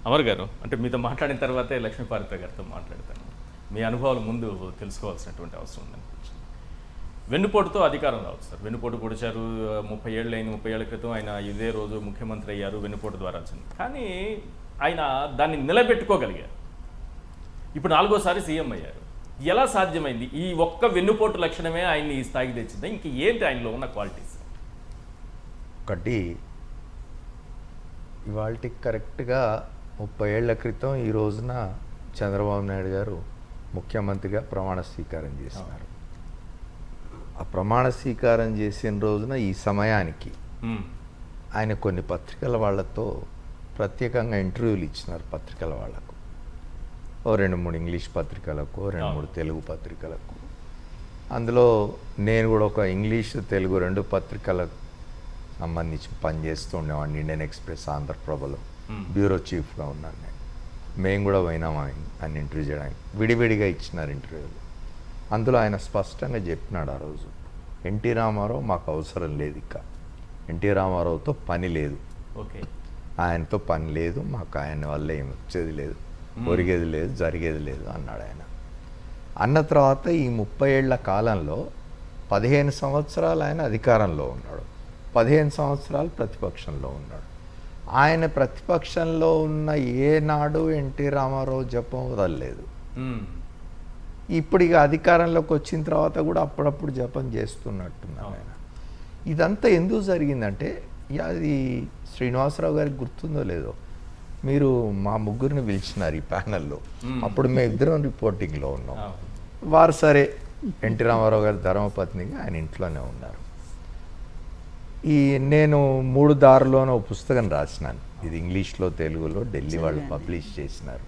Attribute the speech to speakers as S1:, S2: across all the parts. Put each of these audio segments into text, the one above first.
S1: అమర్ గారు, అంటే మీతో మాట్లాడిన తర్వాతే లక్ష్మీపార్వతి గారితో మాట్లాడతాను. మీ అనుభవాలు ముందు తెలుసుకోవాల్సినటువంటి అవసరం ఉందనిపించింది. వెన్నుపోటుతో అధికారం రావచ్చు సార్. వెన్నుపోటు పొడిచారు, 30 ఏళ్ళు అయింది. 30 ఏళ్ల క్రితం ఆయన ఇదే రోజు ముఖ్యమంత్రి అయ్యారు, వెన్నుపోటు ద్వారా వచ్చింది. కానీ ఆయన దాన్ని నిలబెట్టుకోగలిగారు. ఇప్పుడు 4వ సారి సీఎం అయ్యారు. ఎలా సాధ్యమైంది? ఈ ఒక్క వెన్నుపోటు లక్షణమే ఆయన్ని ఈ స్థాయికి తెచ్చిందా? ఇంక ఏంటి ఆయనలో ఉన్న క్వాలిటీస్?
S2: ఒకటి, ఇవాళకి కరెక్ట్గా 30 ఏళ్ల క్రితం ఈ రోజున చంద్రబాబు నాయుడు గారు ముఖ్యమంత్రిగా ప్రమాణ స్వీకారం చేసినారు. ఆ ప్రమాణ స్వీకారం చేసిన రోజున ఈ సమయానికి ఆయన కొన్ని పత్రికల వాళ్ళతో ప్రత్యేకంగా ఇంటర్వ్యూలు ఇచ్చినారు. పత్రికల వాళ్ళకు ఓ 2-3 ఇంగ్లీష్ పత్రికలకు, 2-3 తెలుగు పత్రికలకు. అందులో నేను కూడా ఒక ఇంగ్లీష్ తెలుగు 2 పత్రికలకు సంబంధించి పనిచేస్తూ ఉండేవాడిని. ఇండియన్ ఎక్స్ప్రెస్, ఆంధ్రప్రభలో బ్యూరో చీఫ్గా ఉన్నాను నేను. మేము కూడా పోయినాం ఆయన ఇంటర్వ్యూ చేయడానికి. విడివిడిగా ఇచ్చినారు ఇంటర్వ్యూలు. అందులో ఆయన స్పష్టంగా చెప్పినాడు ఆ రోజు, ఎన్టీ రామారావు మాకు అవసరం లేదు, ఇక ఎన్టీ రామారావుతో పని లేదు,
S1: ఓకే,
S2: ఆయనతో పని లేదు, మాకు ఆయన వల్ల ఏమి వచ్చేది లేదు, ఒరిగేది లేదు, జరిగేది లేదు అన్నాడు ఆయన. అన్న తర్వాత ఈ 30 ఏళ్ల కాలంలో 15 సంవత్సరాలు ఆయన అధికారంలో ఉన్నాడు, 15 సంవత్సరాలు ప్రతిపక్షంలో ఉన్నాడు. ఆయన ప్రతిపక్షంలో ఉన్న ఏనాడు ఎన్టీ రామారావు జపం వదలలేదు. ఇప్పుడు ఇక అధికారంలోకి వచ్చిన తర్వాత కూడా అప్పుడప్పుడు జపం చేస్తున్నట్టున్నాడు ఆయన. ఇదంతా ఎందుకు జరిగిందంటే, అది శ్రీనివాసరావు గారికి గుర్తుందో లేదో, మీరు మా ముగ్గురిని పిలిచినారు ఈ ప్యానెల్లో. అప్పుడు మేము ఇద్దరం రిపోర్టింగ్లో ఉన్నాం. వారు సరే ఎన్టీ రామారావు గారి ధర్మపత్నిగా ఆయన ఇంట్లోనే ఉన్నారు. నేను 3 దారులోనో పుస్తకం రాసినాను. ఇది ఇంగ్లీష్లో, తెలుగులో ఢిల్లీ వాళ్ళు పబ్లిష్ చేసినారు.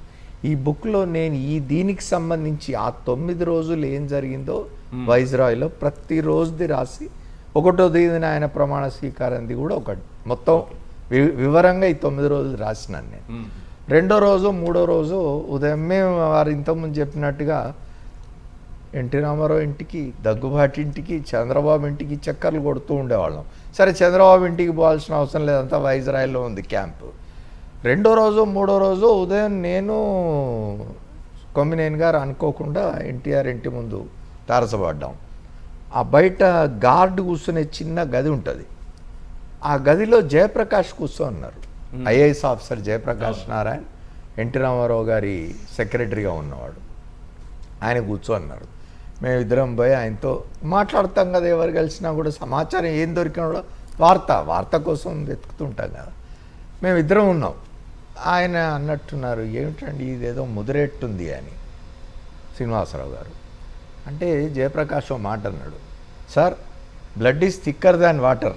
S2: ఈ బుక్లో నేను దీనికి సంబంధించి ఆ 9 రోజులు ఏం జరిగిందో వైజ్రాయ్లో ప్రతిరోజుది రాసి, 1వ తేదీన ఆయన ప్రమాణ స్వీకారంది కూడా ఒకటి మొత్తం వివరంగా ఈ 9 రోజులు రాసినాను నేను. 2వ రోజు 3వ రోజు ఉదయమే వారు ఇంతకుముందు చెప్పినట్టుగా ఎన్టీ రామారావు ఇంటికి, దగ్గుబాటి ఇంటికి, చంద్రబాబు ఇంటికి చక్కర్లు కొడుతూ ఉండేవాళ్ళం. సరే, చంద్రబాబు ఇంటికి పోవాల్సిన అవసరం లేదంతా వైజ్రాయ్లో ఉంది క్యాంపు. 2వ రోజు 3వ రోజు ఉదయం నేను కొమ్మినేని గారు అనుకోకుండా ఎన్టీఆర్ ఇంటి ముందు తారసపడ్డాం. ఆ బయట గార్డు కూర్చునే చిన్న గది ఉంటుంది. ఆ గదిలో జయప్రకాష్ కూర్చోన్నారు. IAS officer Jayaprakash Narayan, NT Rama Rao గారి సెక్రటరీగా ఉన్నవాడు. ఆయన కూర్చోన్నారు. మేమిద్దరం పోయి ఆయనతో మాట్లాడతాం కదా, ఎవరు కలిసినా కూడా సమాచారం ఏం దొరికినా కూడా వార్త కోసం వెతుకుతుంటాం కదా. మేమిద్దరం ఉన్నాం. ఆయన అన్నట్టున్నారు, ఏమిటండి ఇదేదో ముదిరెట్టుంది అని శ్రీనివాసరావు గారు అంటే, జయప్రకాష్ ఓ మాట అన్నాడు, sir blood is thicker than water.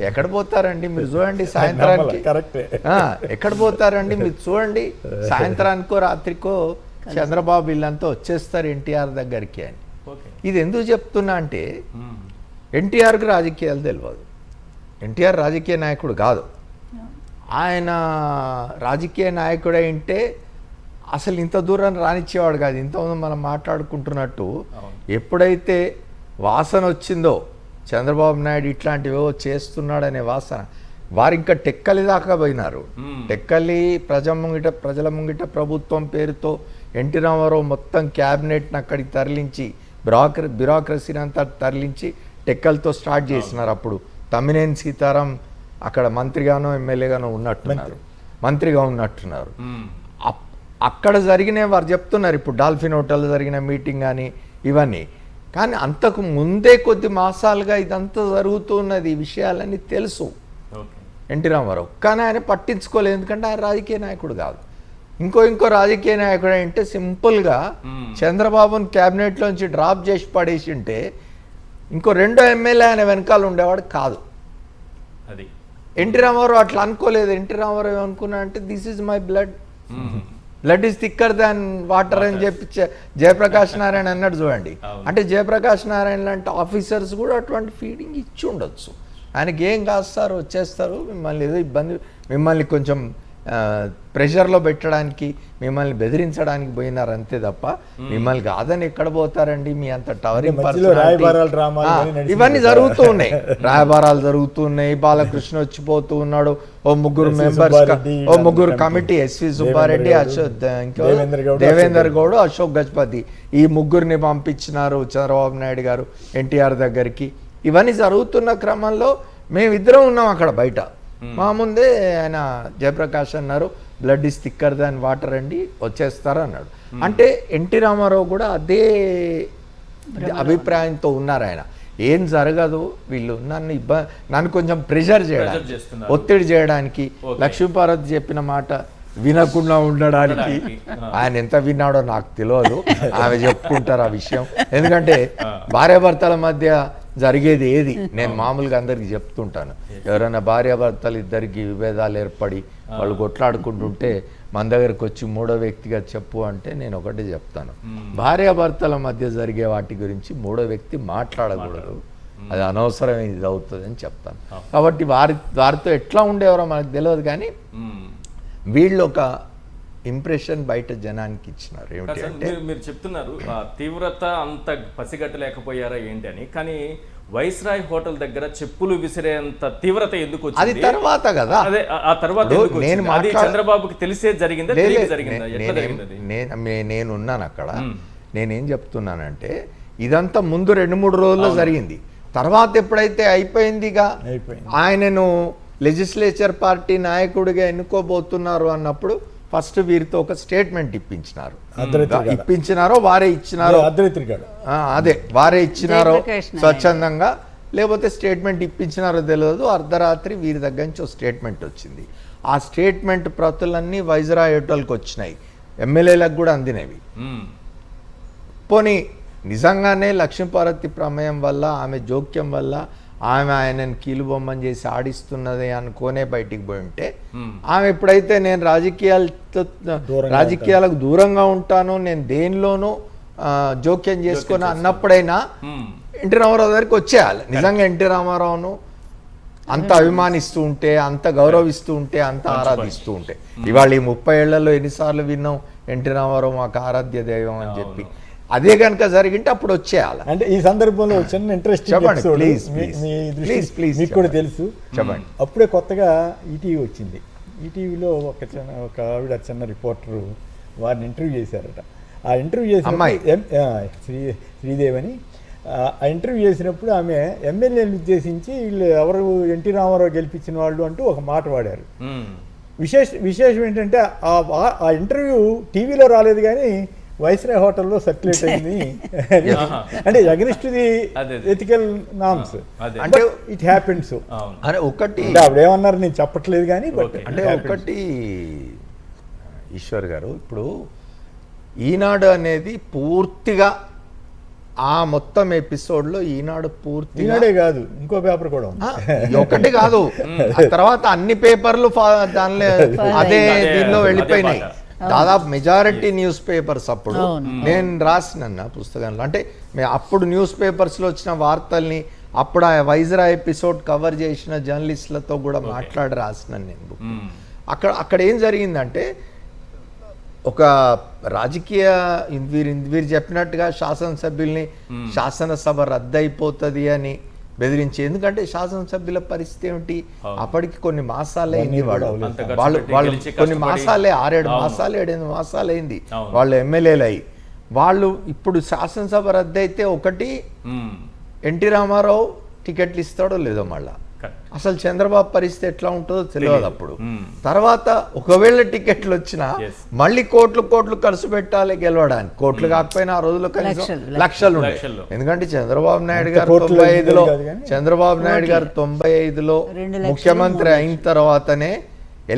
S2: ఎక్కడ పోతారండి మీరు చూడండి, సాయంత్రానికి ఎక్కడ పోతారండి మీరు చూడండి, సాయంత్రానికో రాత్రికో చంద్రబాబు వీళ్ళంతా వచ్చేస్తారు ఎన్టీఆర్ దగ్గరికి అని. ఇది ఎందుకు చెప్తున్నా అంటే, ఎన్టీఆర్కి రాజకీయాలు తెలియదు. ఎన్టీఆర్ రాజకీయ నాయకుడు కాదు. ఆయన రాజకీయ నాయకుడు అంటే అసలు ఇంత దూరం రానిచ్చేవాడు కాదు. ఇంతకుముందు మనం మాట్లాడుకుంటున్నట్టు ఎప్పుడైతే వాసన వచ్చిందో, చంద్రబాబు నాయుడు ఇట్లాంటివో చేస్తున్నాడనే వాసన, వారు ఇంకా టెక్కలి దాకా పోయినారు. టెక్కలి ప్రజల ముంగిట ప్రభుత్వం పేరుతో ఎన్టీ రామారావు మొత్తం క్యాబినెట్ని అక్కడికి తరలించి, బ్యూరోక్రసీని అంతా తరలించి టెక్కలతో స్టార్ట్ చేసినారు. అప్పుడు తమ్మినేని సీతారాం అక్కడ మంత్రిగానో ఎమ్మెల్యేగానో మంత్రిగా ఉన్నట్టున్నారు. అక్కడ జరిగినవి వారు చెప్తున్నారు. ఇప్పుడు డాల్ఫిన్ హోటల్ జరిగిన మీటింగ్ కానీ ఇవన్నీ. కానీ అంతకు ముందే కొద్ది మాసాలుగా ఇదంతా జరుగుతున్నది, ఈ విషయాలన్నీ తెలుసు ఎన్టీ రామారావు. కానీ ఆయన పట్టించుకోలేదు, ఎందుకంటే ఆయన రాజకీయ నాయకుడు కాదు. ఇంకో రాజకీయ నాయకుడు అంటే సింపుల్గా చంద్రబాబుని క్యాబినెట్లోంచి డ్రాప్ చేసి పడేసి ఉంటే ఇంకో 2వ ఎమ్మెల్యే ఆయన వెనకాల ఉండేవాడు కాదు.
S1: అది
S2: ఎన్టీ రామారావు అట్లా అనుకోలేదు. ఎన్టీ రామారావు ఏమనుకున్నా అంటే, this is my blood is thicker than water అని చెప్పి జయప్రకాష్ నారాయణ అన్నాడు చూడండి. అంటే జయప్రకాష్ నారాయణ లాంటి ఆఫీసర్స్ కూడా అటువంటి ఫీడింగ్ ఇచ్చి ఉండొచ్చు. ఆయనకి ఏం కాదు సార్, వచ్చేస్తారు, మిమ్మల్ని ఏదో ఇబ్బంది, మిమ్మల్ని కొంచెం ప్రెషర్లో పెట్టడానికి మిమ్మల్ని బెదిరించడానికి పోయినారు అంతే తప్ప మిమ్మల్ని కాదని ఎక్కడ పోతారండి. మీ అంత టవరింగ్ ఇవన్నీ జరుగుతూ ఉన్నాయి, రాయబారాలు జరుగుతున్నాయి. బాలకృష్ణ వచ్చిపోతూ ఉన్నాడు, ఓ ముగ్గురు మెంబర్స్, ఓ ముగ్గురు కమిటీ, ఎస్వి సుబ్బారెడ్డి, అశోక్, దేవేందర్ గౌడ్, అశోక్ గజపతి, ఈ ముగ్గురిని పంపించినారు చంద్రబాబు నాయుడు గారు ఎన్టీఆర్ దగ్గరికి. ఇవన్నీ జరుగుతున్న క్రమంలో మేమిద్దరం ఉన్నాం అక్కడ బయట. మా ముందే ఆయన జయప్రకాష్ అన్నారు, blood is thicker than water అండి, వచ్చేస్తారు అన్నాడు. అంటే ఎన్టీ రామారావు కూడా అదే అభిప్రాయంతో ఉన్నారు. ఆయన ఏం జరగదు, వీళ్ళు నన్ను కొంచెం ప్రెషర్ చేయడానికి, ఒత్తిడి చేయడానికి, లక్ష్మీపార్వతి చెప్పిన మాట వినకుండా ఉండడానికి. ఆయన ఎంత విన్నాడో నాకు తెలియదు, ఆమె చెప్పుకుంటారు ఆ విషయం. ఎందుకంటే భార్యాభర్తల మధ్య జరిగేది ఏది నేను మామూలుగా అందరికి చెప్తుంటాను. ఎవరైనా భార్యాభర్తలు ఇద్దరికి విభేదాలు ఏర్పడి వాళ్ళు కొట్లాడుకుంటుంటే మన దగ్గరకు వచ్చి మూడో వ్యక్తిగా చెప్పు అంటే నేను ఒకటే చెప్తాను, భార్యాభర్తల మధ్య జరిగే వాటి గురించి మూడో వ్యక్తి మాట్లాడకూడదు, అది అనవసరమైన ఇది అవుతుంది అని చెప్తాను. కాబట్టి వారితో ఎట్లా ఉండేవారో మనకు తెలియదు, కానీ వీళ్ళు ఒక ఇంప్రెషన్ బయట జనానికి ఇచ్చినారు. ఏమిటి అంటే
S1: మీరు చెప్తున్నారు తీవ్రత అంత పసిగట్టలేకపోయారా ఏంటి అని, కానీ వైస్రాయ్ హోటల్ దగ్గర చెప్పులు విసిరేంత తీవ్రత ఎందుకు వచ్చింది?
S2: అది తర్వాత కదా,
S1: అదే ఆ తర్వాత అది చంద్రబాబుకి తెలిసే జరిగిందా?
S2: నేనున్నాను అక్కడ. నేనేం చెప్తున్నానంటే ఇదంతా ముందు 2-3 రోజుల్లో జరిగింది. తర్వాత ఎప్పుడైతే అయిపోయిందిగా, ఆయనను లెజిస్లేచర్ పార్టీ నాయకుడిగా ఎన్నుకోబోతున్నారు అన్నప్పుడు ఫస్ట్ వీరితో ఒక స్టేట్మెంట్ ఇప్పించినారో వారే ఇచ్చినారో, అదే వారే ఇచ్చినారో స్వచ్ఛందంగా, లేకపోతే స్టేట్మెంట్ ఇప్పించినారో తెలియదు. అర్ధరాత్రి వీరి దగ్గర నుంచి ఒక స్టేట్మెంట్ వచ్చింది. ఆ స్టేట్మెంట్ ప్రతులన్నీ వైజ్రాయ్ హోటల్కి వచ్చినాయి, ఎమ్మెల్యేలకు కూడా అందినవి. పోనీ నిజంగానే లక్ష్మీపార్వతి ప్రమేయం వల్ల, ఆమె జోక్యం వల్ల ఆమె ఆయనను కీలుబొమ్మని చేసి ఆడిస్తున్నది అనుకోనే బయటికి పోయి ఉంటే, ఆమె ఎప్పుడైతే నేను రాజకీయాలకు దూరంగా ఉంటాను, నేను దేనిలోనూ జోక్యం చేసుకొని అన్నప్పుడైనా ఎన్టీ రామారావు దగ్గరికి వచ్చేయాలి. నిజంగా ఎన్టీ రామారావును అంత అభిమానిస్తూ ఉంటే, అంత గౌరవిస్తూ ఉంటే, అంత ఆరాధిస్తూ ఉంటే, ఇవాళ ఈ 30 ఏళ్లలో ఎన్నిసార్లు విన్నాం ఎన్టీ రామారావు మాకు ఆరాధ్య దైవం అని చెప్పి. అదే కనుక జరిగింటే అప్పుడు వచ్చేయాలి.
S3: అంటే ఈ సందర్భంలో చిన్న ఇంట్రెస్టింగ్ మీకు కూడా తెలుసు, చెప్పండి. అప్పుడే కొత్తగా ఈటీవీ వచ్చింది. ఈటీవీలో ఒక ఆవిడ చిన్న రిపోర్టరు వారిని ఇంటర్వ్యూ చేశారట. ఆ ఇంటర్వ్యూ చేసిన శ్రీదేవి అని, ఆ ఇంటర్వ్యూ చేసినప్పుడు ఆమె ఎమ్మెల్యేలు ఉద్దేశించి వీళ్ళు ఎవరు ఎన్టీ రామారావు గెలిపించిన వాళ్ళు అంటూ ఒక మాట వాడారు. విశేషం ఏంటంటే ఆ ఇంటర్వ్యూ టీవీలో రాలేదు, కానీ వైస్రాయ్ హోటల్లో సర్క్యులేట్ అయింది. అంటే అగెనిస్ట్ ది ఎథికల్ నార్మ్స్, అంటే ఇట్ హ్యాపెన్స్.
S2: అంటే ఒకటి
S3: ఆవిడ ఏమన్నారు నేను చెప్పట్లేదు, కానీ
S2: అంటే ఒకటి ఈశ్వర్ గారు, ఇప్పుడు ఈనాడు అనేది పూర్తిగా ఆ మొత్తం ఎపిసోడ్లో ఈనాడు పూర్తి,
S3: ఈనాడే కాదు ఇంకో పేపర్ కూడా ఉంది,
S2: ఒకటి కాదు, తర్వాత అన్ని పేపర్లు దానిలో అదే దీనిలో వెళ్ళిపోయినాయి. దాదాపు మెజారిటీ న్యూస్ పేపర్స్ అప్పుడు నేను రాసిన పుస్తకంలో, అంటే అప్పుడు న్యూస్ పేపర్స్లో వచ్చిన వార్తల్ని అప్పుడు ఆ వైజ్రాయ్ ఎపిసోడ్ కవర్ చేసిన జర్నలిస్టులతో కూడా మాట్లాడి రాసినాను నేను. అక్కడ ఏం జరిగిందంటే, ఒక రాజకీయ వీరు చెప్పినట్టుగా శాసనసభ్యుల్ని శాసనసభ రద్దయిపోతుంది అని బెదిరించి, ఎందుకంటే శాసనసభ్యుల పరిస్థితి ఏమిటి, అప్పటికి కొన్ని మాసాలే అయింది, వాళ్ళు కొన్ని మాసాలే 6-7 మాసాలు 7-8 మాసాలు అయింది వాళ్ళు ఎమ్మెల్యేలు అయ్యి. వాళ్ళు ఇప్పుడు శాసనసభ రద్దు అయితే ఒకటి ఎన్టీ రామారావు టికెట్లు ఇస్తాడో లేదో, మళ్ళా అసలు చంద్రబాబు పరిస్థితి ఎట్లా ఉంటుందో తెలియదు అప్పుడు. తర్వాత ఒకవేళ టికెట్లు వచ్చినా మళ్ళీ కోట్లు ఖర్చు పెట్టాలి గెలవడానికి. కోట్లు కాకపోయినా ఆ రోజుల్లో కనీసం లక్షలు ఉండే. ఎందుకంటే చంద్రబాబు నాయుడు గారు 95లో ముఖ్యమంత్రి అయిన తర్వాతనే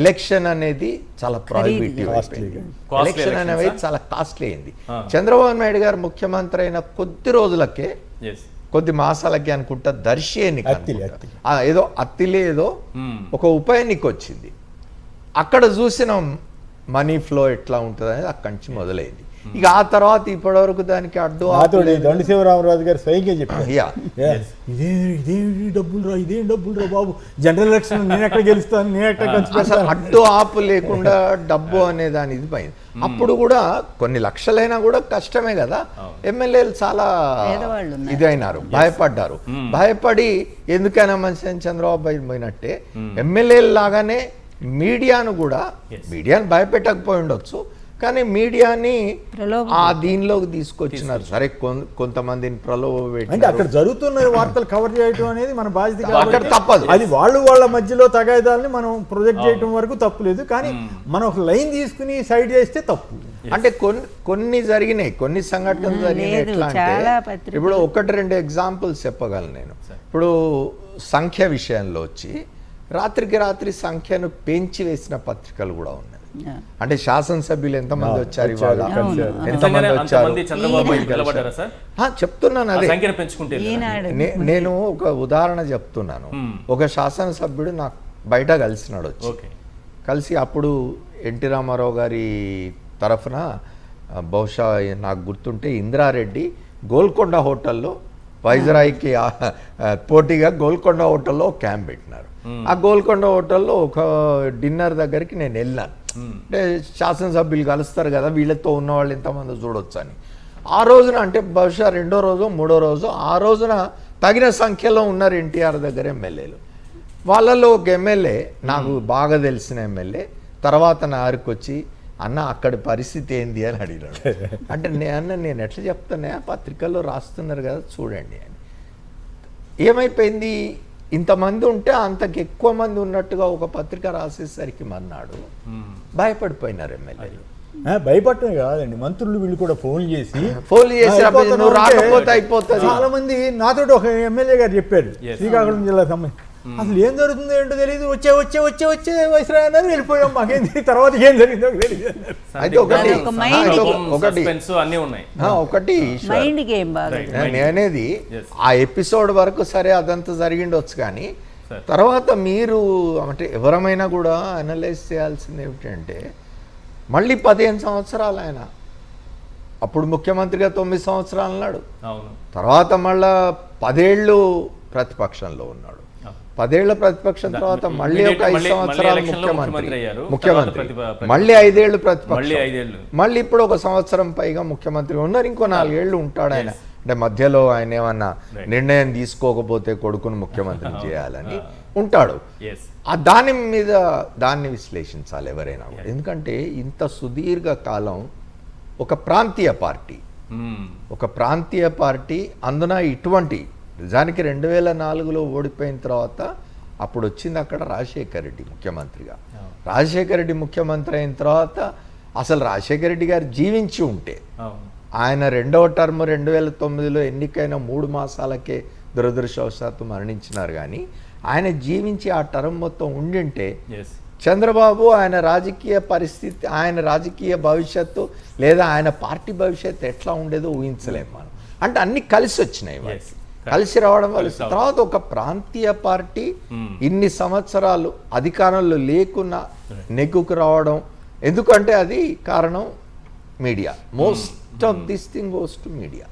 S2: ఎలక్షన్ అనేది చాలా ప్రాహిబిటివ్ అయిపోయింది. ఎలక్షన్ అనేది చాలా కాస్ట్లీ అయింది. చంద్రబాబు నాయుడు గారు ముఖ్యమంత్రి అయిన కొద్ది రోజులకే, కొద్ది మాసాలకి అనుకుంటా, దర్శి ఎన్నిక ఏదో అత్తిలే ఏదో ఒక ఉప ఎన్నిక వచ్చింది. అక్కడ చూసిన మనీ ఫ్లో ఎట్లా ఉంటుంది అనేది అక్కడి నుంచి మొదలైంది. ఇక ఆ తర్వాత ఇప్పటివరకు దానికి అడ్డు
S3: నాతోటి దొండ శివరామరాజు గారు స్వయంగా చెప్పారు,
S2: యా.
S3: ఇదేం డబ్బులు రా బాబు, జనరల్ ఎలక్షన్ నేను ఎక్కడ గెలుస్తాను, నేను ఎక్కడ ఖర్చు
S2: అసలు
S3: పెడతాను.
S2: అడ్డు ఆపు లేకుండా డబ్బు అనే దాని ఇది పోయింది. అప్పుడు కూడా కొన్ని లక్షలైనా కూడా కష్టమే కదా. ఎమ్మెల్యేలు చాలా
S4: పేదవాళ్ళు ఉన్నారు.
S2: ఇదైనారు, భయపడ్డారు. భయపడి ఎందుకైనా మంచి చంద్రబాబు బయట పోయినట్టే ఎమ్మెల్యేలు లాగానే మీడియాను కూడా, మీడియాను భయపెట్టకపోయి ఉండొచ్చు కానీ మీడియాని ఆ దీనిలోకి తీసుకొచ్చినారు. సరే కొంతమందిని
S3: అంటే అక్కడ జరుగుతున్న వార్తలు కవర్ చేయడం అనేది మన బాధ్యత కాబట్టి
S2: తప్పదు.
S3: అది వాళ్ళ మధ్యలో తగాదాలని మనం ప్రొజెక్ట్ చేయడం వరకు తప్పు లేదు, కానీ మనం ఒక లైన్ తీసుకుని సైడ్ చేస్తే తప్పు.
S2: అంటే కొన్ని జరిగినాయి, కొన్ని సంఘటనలు జరిగినాయి. ఎట్లా అంటే ఇప్పుడు 1-2 ఎగ్జాంపుల్స్ చెప్పగలను నేను. ఇప్పుడు సంఖ్య విషయంలో వచ్చి రాత్రి సంఖ్యను పెంచి వేసిన పత్రికలు కూడా ఉన్నాయి. అంటే శాసనసభ్యులు ఎంతమంది వచ్చారు ఇవాళ, ఎంతమంది వచ్చారు చెప్తున్నాను. అదే నేను ఒక ఉదాహరణ చెప్తున్నాను. ఒక శాసనసభ్యుడు నాకు బయట కలిసినాడు, వచ్చి కలిసి అప్పుడు ఎన్టీ రామారావు గారి తరఫున బహుశా నాకు గుర్తుంటే ఇందిరారెడ్డి గోల్కొండ హోటల్లో వైజరాయికి పోటీగా గోల్కొండ హోటల్లో క్యాంప్ పెట్టినారు. ఆ గోల్కొండ హోటల్లో ఒక డిన్నర్ దగ్గరికి నేను వెళ్ళాను. అంటే శాసనసభ్యులు కలుస్తారు కదా, వీళ్ళతో ఉన్న వాళ్ళు ఎంతమంది చూడొచ్చు అని. ఆ రోజున అంటే బహుశా 2వ రోజు 3వ రోజు ఆ రోజున తగిన సంఖ్యలో ఉన్నారు ఎన్టీఆర్ దగ్గర ఎమ్మెల్యేలు. వాళ్ళలో ఒక ఎమ్మెల్యే, నాకు బాగా తెలిసిన ఎమ్మెల్యే, తర్వాత నా దగ్గరికి వచ్చి అన్న అక్కడి పరిస్థితి ఏంది అని అడిగినాడు. అంటే నేను ఎట్లా చెప్తానే, పత్రికల్లో రాస్తున్నారు కదా చూడండి అని. ఏమైపోయింది, ఇంతమంది ఉంటే అంతకు ఎక్కువ మంది ఉన్నట్టుగా ఒక పత్రిక రాసేసరికి మన్నాడు భయపడిపోయినారు ఎమ్మెల్యేలు.
S3: భయపడటమే కాదండి, మంత్రులు వీళ్ళు కూడా ఫోన్ చేసి
S2: రాకపోతే అయిపోతుంది.
S3: చాలా మంది నాతో ఒక ఎమ్మెల్యే గారు చెప్పారు, శ్రీకాకుళం జిల్లా సంబంధించి, అసలు ఏం జరుగుతుందో ఏంటో తెలియదు, వచ్చే వైస్రాయ్ అన్నారు, వెళ్ళిపోయాం, మాకేం తెలియదు, తర్వాత ఏం జరిగిందో తెలియదు.
S2: అయితే ఒకటి నేనేది ఆ ఎపిసోడ్ వరకు సరే అదంతా జరిగిండొచ్చు, కానీ తర్వాత మీరు అంటే ఎవరమైనా కూడా అనలైజ్ చేయాల్సింది ఏమిటంటే, మళ్ళీ 15 సంవత్సరాలు ఆయన అప్పుడు ముఖ్యమంత్రిగా 9 సంవత్సరాలు ఉన్నాడు, తర్వాత మళ్ళా 10 ఏళ్ళు ప్రతిపక్షంలో ఉన్నాడు. 10 ఏళ్ల ప్రతిపక్షం తర్వాత మళ్ళీ ఒక 5 సంవత్సరాలు ముఖ్యమంత్రి, మళ్ళీ 5 ఏళ్ళు ప్రతిపక్షం, మళ్ళీ ఇప్పుడు 1 సంవత్సరం పైగా ముఖ్యమంత్రి ఉన్నారు. ఇంకో 4 ఏళ్ళు ఉంటాడు ఆయన. అంటే మధ్యలో ఆయన ఏమన్నా నిర్ణయం తీసుకోకపోతే కొడుకును ముఖ్యమంత్రి చేయాలని ఉంటాడు. దాన్ని విశ్లేషించాలి ఎవరైనా. ఎందుకంటే ఇంత సుదీర్ఘ కాలం ఒక ప్రాంతీయ పార్టీ అందున ఇటువంటి నిజానికి 2004లో ఓడిపోయిన తర్వాత అప్పుడు వచ్చింది అక్కడ రాజశేఖర్ రెడ్డి ముఖ్యమంత్రిగా. రాజశేఖర్ రెడ్డి ముఖ్యమంత్రి అయిన తర్వాత అసలు రాజశేఖర్ రెడ్డి గారు జీవించి ఉంటే, ఆయన 2వ టర్మ్ 2009లో ఎన్నికైన 3 మాసాలకే దురదృష్టవశాత్తు మరణించినారు. కానీ ఆయన జీవించి ఆ టర్మ్ మొత్తం ఉండింటే చంద్రబాబు ఆయన రాజకీయ పరిస్థితి, ఆయన రాజకీయ భవిష్యత్తు లేదా ఆయన పార్టీ భవిష్యత్తు ఎట్లా ఉండేదో ఊహించలేము మనం. అంటే అన్ని కలిసి వచ్చినాయి, కలిసి రావడం వల్ల తర్వాత ఒక ప్రాంతీయ పార్టీ ఇన్ని సంవత్సరాలు అధికారంలో లేకున్నా నెగ్గుకు రావడం. ఎందుకంటే అది కారణం media. Most of this thing goes to media.